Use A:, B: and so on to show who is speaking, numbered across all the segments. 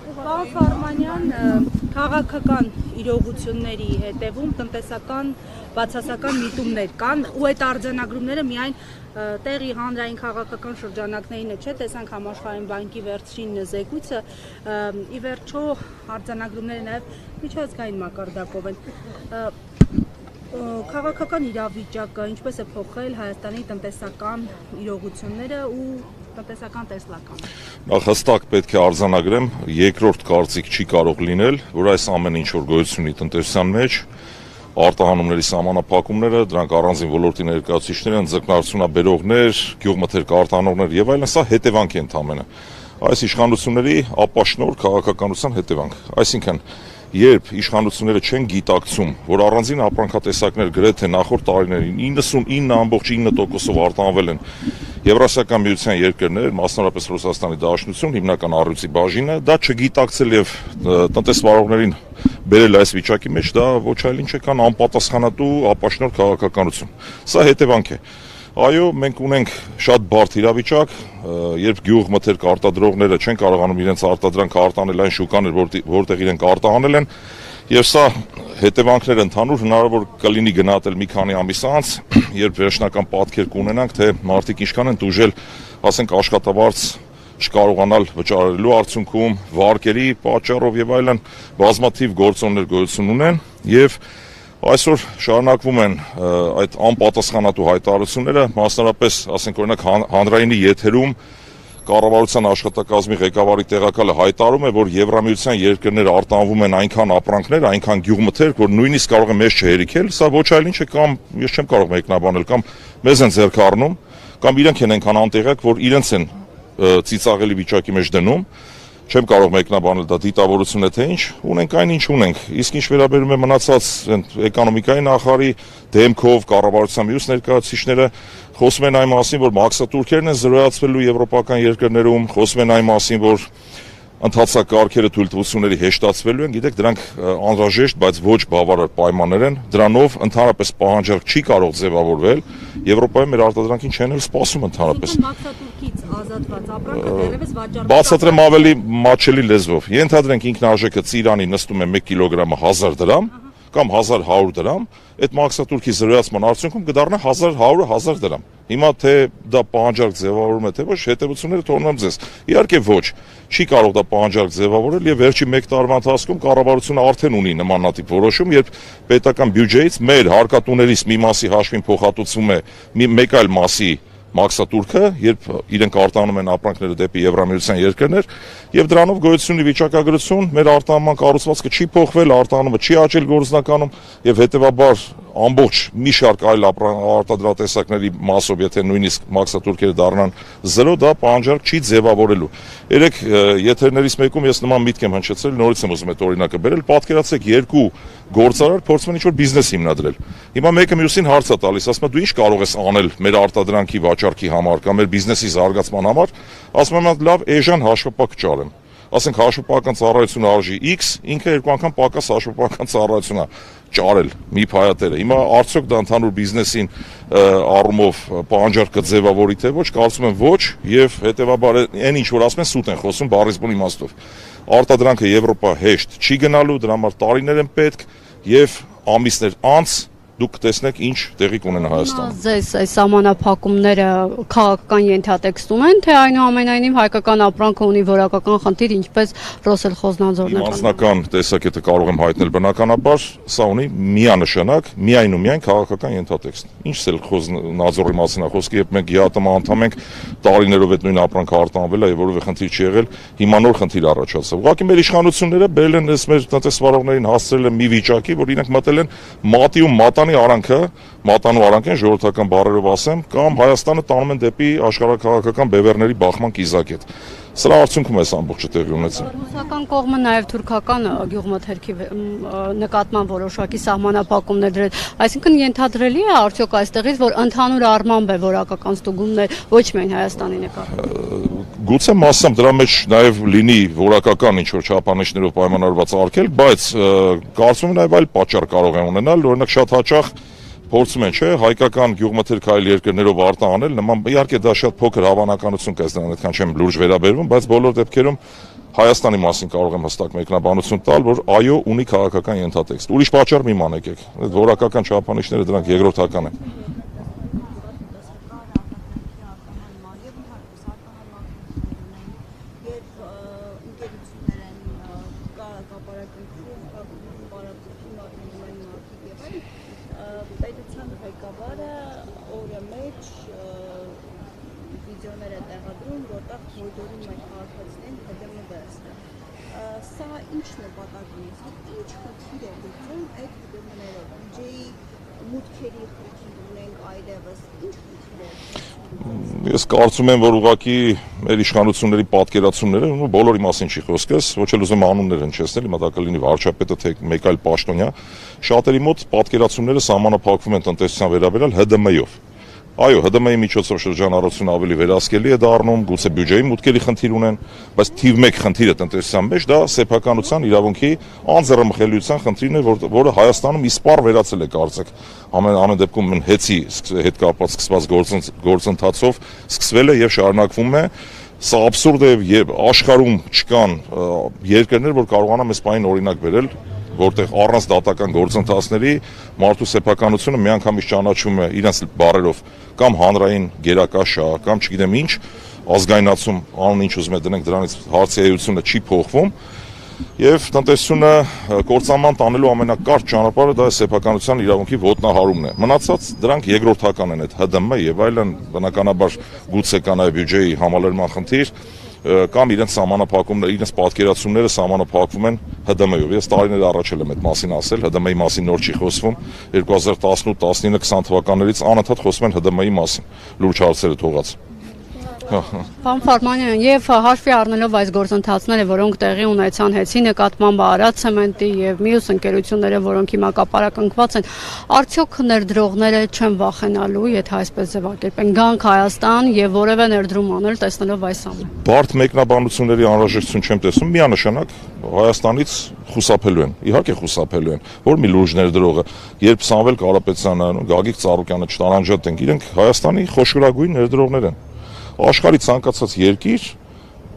A: Պարոն Ֆարմանյան, քաղաքական իրողությունների հետևում տնտեսական բացասական միտումներ կան ու այդ արձանագրումները միայն տեղի հանրային քաղաքական շրջանակներին չէ, տեսանք Համաշխարհային բանկի վերջին զեկույցը, ի վերջո արձանագրումները նաև միջազգային մակարդակով են։ Քաղաքական իրավիճակը ինչպես է փոխել Հայաստանի տնտեսական իրողությունները ու տնտեսական տեսլականը։
B: Նախ հստակ պետք է արձանագրեմ, երկրորդ կարծիք չի կարող լինել, որ այս ամեն ինչ որ գոյություն ունի տնտեսության մեջ, արտահանումների սահմանափակումները, դրանք առանձին ոլորտի ներկայացուցիչներ են, ձկնարկությունաբերողներ, գյուղմթերք արտահանողներ եւ այլն, սա հետևանք է ընդամենը։ Այս իշխանությունների ապաշնոր քաղաքականության հետևանք։ Այսինքն, երբ իշխանությունները չեն գիտակցում, որ առանձին ապրանքատեսակներ գրեթե նախորդ տարիներին 99.9%-ով արտահանվել են Եվրասիական միության երկրներ, մասնավորապես Ռուսաստանի Դաշնություն, հիմնական առյուծի բաժինը, դա չգիտակցել եւ տնտեսվարողներին բերել այս վիճակի մեջ, դա ոչ այլ ինչ է քան անպատասխանատու ապաշնոր քաղաքականություն։ Սա հետևանք է։ Այո, մենք ունենք շատ բարդ իրավիճակ, երբ գյուղմթերք արտադրողները չեն կարողանում իրենց արտադրանքը արտահանել այն շուկաներ, որտեղ իրենք արտահանել են, եւ սա հետևանքներ ընդհանուր հնարավոր կլինի գնահատել մի քանի ամիս անց, երբ վերջնական պատկեր կունենանք, թե մարդիկ ինչքան են տուժել, ասենք աշխատավարձ չկարողանալ վճարելու արդյունքում, վարկերի պատճառով եւ այլն, բազմաթիվ գործոններ գոյություն ունեն եւ այսօր շարունակվում են այդ անպատասխանատու հայտարարությունները, մասնավորապես, ասենք օրինակ հանրայինի եթերում կառավարության աշխատակազմի ղեկավարի տեղակալը հայտարարում է, որ Եվրամիության երկրներ արտահանվում են այնքան ապրանքներ, այնքան գյուղմթերք, որ նույնիսկ կարող է մեզ չհերիքել, սա ոչ այլ ինչ է, կամ ես չեմ կարող մեկնաբանել, կամ մեզ են ձեռք առնում, կամ իրենք են այնքան անտեղյակ, որ իրենց են ծիծաղելի վիճակի մեջ դնում, չեմ կարող մեկնաբանել դա դիտավորություն է թե ինչ, ունենք այն ինչ ունենք, իսկ ինչ վերաբերում է մնացած էկոնոմիկայի նախարարի դեմքով կառավարության մյուս ներկայացուցիչները խոսում են այն մասին, որ մաքսատուրքերն են զրոյացվելու եվրոպական երկրներում, խոսում են այն մասին, որ ընթացակարգերը թույլտվությունների հեշտացվելու են, գիտեք, դրանք անհրաժեշտ, բայց ոչ բավարար պայմաններ են, դրանով ընդհանրապես պահանջարկ չի կարող ձևավորվել, Եվրոպայում մեր արտադրանքին չեն էլ սպասում ընդհանրապես։
A: Մաքսատուրքից ազատված ապրանքը դեռևս վաճառվում է։
B: Բացատրեմ ավելի մատչելի լեզվով։ Ենթադրենք ինքնարժեքը ծիրանի նստում է 1 կիլոգրամը 1000 դրամ կամ 1100 դրամ, այդ մաքսատուրքի զրոյացման արդյունքում կդառնա 1100-ը 1000 դրամ։ Հիմա թե դա պահանջարկ ձևավորում է, թե ոչ, հետևությունները թողնում եմ ձեզ։ Իհարկե ոչ, չի կարող դա պահանջարկ ձևավորել եւ վերջի 1 տարվա ընթացքում կառավարությունը արդեն ունի նմանատիպ որոշում, երբ պետական բյուջեից մեր հարկատուներից մի մասի հաշվին փոխհատուցվում է մեկ այլ մասի մաքսատուրքը, երբ իրենք արտահանում են ապրանքները դեպի Եվրամիության երկրներ, եւ դրանով գոյություն ունի վիճակագրություն, մեր արտահանման կառուցվածքը չի փոխվել, արտահանումը չի աճել գործնականում եւ հետեւաբար ամբողջ մի շարք այլ արտադրատեսակների մասով, եթե նույնիսկ մաքսատուրքերը դառնան 0, դա պահանջարկ չի ձևավորելու։ Երեք եթերներից մեկում ես նման միտք եմ հնչեցրել, նորից եմ ուզում այդ օրինակը բերել, պատկերացրեք երկու գործարար փորձում են ինչ-որ բիզնես հիմնադրել։ Հիմա մեկը մյուսին հարց է տալիս, ասում է դու ինչ կարող ես անել մեր արտադրանքի վաճառքի համար կամ մեր բիզնեսի զարգացման համար, ասում եմ լավ, էժան հաշվապահ կճարեմ։ Ասենք հաշվապահական ծառայությունը արժի X, ինքը երկու անգամ պակաս հաշվապահական ծառայություն է ճարել մի փայատերը։ Հիմա արդյոք դա ընդհանուր բիզնեսին առումով պահանջարկը ձևավորի թե ոչ, կարծում եմ ոչ, եւ հետեւաբար այն ինչ որ ասում են սուտ են խոսում բառից բուն իմաստով։ Արտադրանքը Եվրոպա հեշտ չի գնալու, դրա համար տարիներ են պետք եւ ամիսներ անց դուք կտեսնեք ինչ տեղի կունենա Հայաստանում։
C: Ձեզ այս սահմանափակումները քաղաքական ենթատեքստում են, թե այնուամենայնիվ հայկական ապրանքը ունի որակական խնդիր, ինչպես Ռոսել Խոզնաձորն է։
B: Անձնական տեսակետը կարող եմ հայտնել բնականաբար, սա ունի միանշանակ, միայն ու միայն քաղաքական ենթատեքստ։ Ինչ էլ Խոզնաձորի մասին է խոսքը, երբ մենք ԵԱՏՄ անդամ ենք, տարիներով այդ նույն ապրանքը արտահանվել է եւ որևէ խնդիր չի եղել, հիմա նոր խնդիր առաջացավ։ Ուղղակի մեր իշխանությունները բերել են այս մեր տնտեսվարողներին հասցրել են մի վիճակի, որ իրենք մտել են մատի ու մատանի արանքը, մատանու արանք են ժողովրդական բառերով ասեմ, կամ Հայաստանը տանում են դեպի աշխարհաքաղաքական բևեռների բախման կիզակետ։ Սրա արդյունքում էս ամբողջը տեղի ունեցել։
C: Ռուսական կողմը նաև թուրքական գյուղմթերքի նկատմամբ որոշակի սահմանափակումներ դրել։ Այսինքն ենթադրելի է արդյոք այստեղից, որ ընդհանուր առմամբ է որակական ստուգումներ ոչ միայն Հայաստանի նկատմամբ։
B: Գուցե մասամբ դրա մեջ նաև լինի որակական ինչ-որ չափանիշներով պայմանավորված արգելք, բայց կարծում եմ նաև այլ պատճառ կարող է ունենալ, օրինակ շատ հաճախ փորձում են, չէ, հայկական գյուղմթերք այլ երկրներով արտահանել, նման իհարկե դա շատ փոքր հավանականություն կա, դրան այդքան չեմ լուրջ վերաբերվում, բայց բոլոր դեպքերում Հայաստանի մասին կարող եմ հստակ մեկնաբանություն տալ, որ այո, ունի քաղաքական ենթատեքստ։ Ուրիշ պատճառ մի մանեք եք։ Այդ որակական չափանիշները դրանք երկրորդական են։
D: Պետության ղեկավարը օրը մեջ վիդեոներ է տեղադրում, որտեղ հորդորում է քաղաքացիներին ՀԴՄ վերցնել։ Սա ինչ նպատակ ունի, ինչ խնդիր է գտնում այդ ՀԴՄ-ներով, բյուջեի մուտքերի խնդիր ունենք այլևս, ինչ խնդիր է։
B: Ես կարծում եմ, որ ուղղակի մեր իշխանությունների պատկերացումները բոլորի մասին չի խոսքս, ոչ էլ ուզում անուններ հնչեցնել, հիմա դա կլինի վարչապետը թե մեկ այլ պաշտոնյա, շատերի մոտ պատկերացումները սահմանափակվում են տնտեսության վերաբերյալ ՀԴՄ-ով։ Այո, ՀԴՄ-ի միջոցով շրջանառությունը ավելի վերահսկելի է դառնում, գուցե բյուջեի մուտքերի խնդիր ունեն, բայց թիվ 1 խնդիրը տնտեսության մեջ դա սեփականության իրավունքի անձեռնմխելիության խնդիրն է, որը Հայաստանում իսպառ վերացել է կարծեք։ Ամեն դեպքում հեծի հետ կապված սկսված գործընթացով սկսվել է եւ շարունակվում է։ Սա աբսուրդ է եւ աշխարհում չկան երկրներ, որ կարողանան այս պահին օրինակ բերել, որտեղ առանց դատական գործընթացների մարդու սեփականությունը միանգամից ճանաչում է իրենց բարերով կամ հանրային գերակաշա կամ չգիտեմ ինչ ազգայնացում անուն ինչ ուզում է դնենք դրանից հարցի էությունը չի փոխվում եւ տնտեսությունը կործանման տանելու ամենակարճ ճանապարհը դա է սեփականության իրավունքի ոտնահարումն է մնացած դրանք երկրորդական են այդ ՀԴՄ եւ այլն բնականաբար գուցե կա նաեւ բյուջեի համալրման խնդիր կամ իրենց սահմանափակումները, իրենց պատկերացումները սահմանափակվում են ՀԴՄ-ով։ Ես տարիներ առաջ եմ այդ մասին ասել, ՀԴՄ-ի մասին նոր չի խոսվում։ 2018, 19, 20 թվականներից անընդհատ խոսում են ՀԴՄ-ի մասին։ Լուրջ հարցերը թողած։
C: Պարոն Ֆարմանյան, եւ հաշվի առնելով այս գործընթացները, որոնք տեղի ունեցան հեցի նկատմամբ Արադ ցեմենտի եւ մյուս ընկերությունները, որոնք հիմա կապարակնկված են, արդյոք ներդրողները չեն վախենալու, եթե այսպես ձևակերպեն, գանք Հայաստան եւ որևէ ներդրում անել, տեսնելով այս ամենը։
B: Բարդ մեկնաբանությունների անհրաժեշտություն չեմ տեսնում, միանշանակ Հայաստանից խուսափելու են, իհարկե խուսափելու են, որ մի լուրջ ներդրողը, երբ Սամվել Կարապետյանը, Գագիկ Ծառուկյանը չտարանջատենք, իրենք Հայաստանի խոշորագույն ներդրողներ են։ Աշխարհի ցանկացած երկիր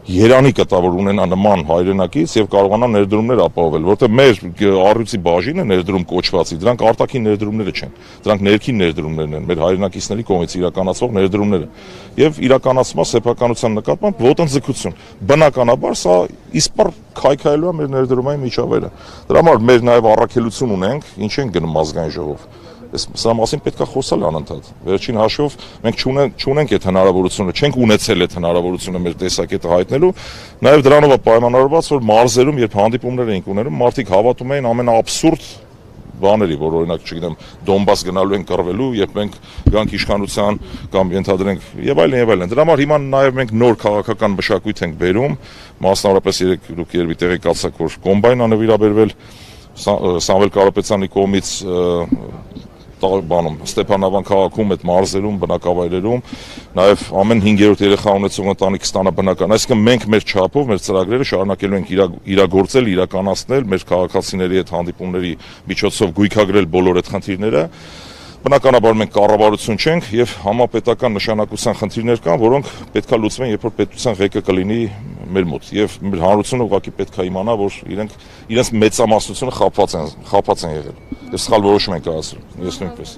B: երանի կտա որ ունենա նման հայրենակից եւ կարողանա ներդրումներ ապահովել, որտեղ մեր առյուծի բաժինը ներդրում կոչվածի, դրանք արտաքին ներդրումները չեն, դրանք ներքին ներդրումներն են, մեր հայրենակիցների կողմից իրականացվող ներդրումները եւ իրականացումը սեփականության նկատմամբ ոտնձգություն։ Բնականաբար սա իսպառ քայքայելու է մեր ներդրումային միջավայրը։ Դրա համար մեր նաեւ առաքելություն ունենք, ինչ են գնում ազգային ժողով։ Սա մասին պետք է խոսալ անընդհատ։ Վերջին հաշվով մենք չունենք այդ հնարավորությունը, չենք ունեցել այդ հնարավորությունը մեր տեսակետը հայտնելու, նաև դրանով է պայմանավորված, որ մարզերում, երբ հանդիպումներ էինք ուներում, մարդիկ հավատում էին ամենաաբսուրդ բաների, որ օրինակ, չգիտեմ, Դոնբաս գնալու են կռվելու, երբ մենք գանք իշխանության կամ ենթադրենք եւ այլն։ Դրա համար հիմա նաև մենք նոր քաղաքական մշակույթ ենք բերում, մասնավորապես դուք երբ տեղեկացաք, որ կոմբայն անվիրաբերվել Սամվել Կարապետյանի կողմից Ստեփանավան քաղաքում, այդ մարզերում, բնակավայրերում, նաև ամեն 5-րդ երեխա ունեցող ընտանիք ստանա բնական։ Այսինքն մենք մեր չափով, մեր ծրագրերը շարունակելու ենք իրագործել, իրականացնել, մեր քաղաքացիների հետ հանդիպումների միջոցով գույքագրել բոլոր այդ խնդիրները։ Բնականաբար մենք կառավարություն չենք եւ համապետական նշանակության խնդիրներ կան, որոնք պետքա լուծվեն, երբ որ պետության ղեկը կլինի մեր մոտ եւ մեր հանրությունը ուղղակի պետքա իմանա, որ իրենց մեծամասնությունը խաբված են եղել եւ սխալ որոշում են կայացրել։ Ես նույնպես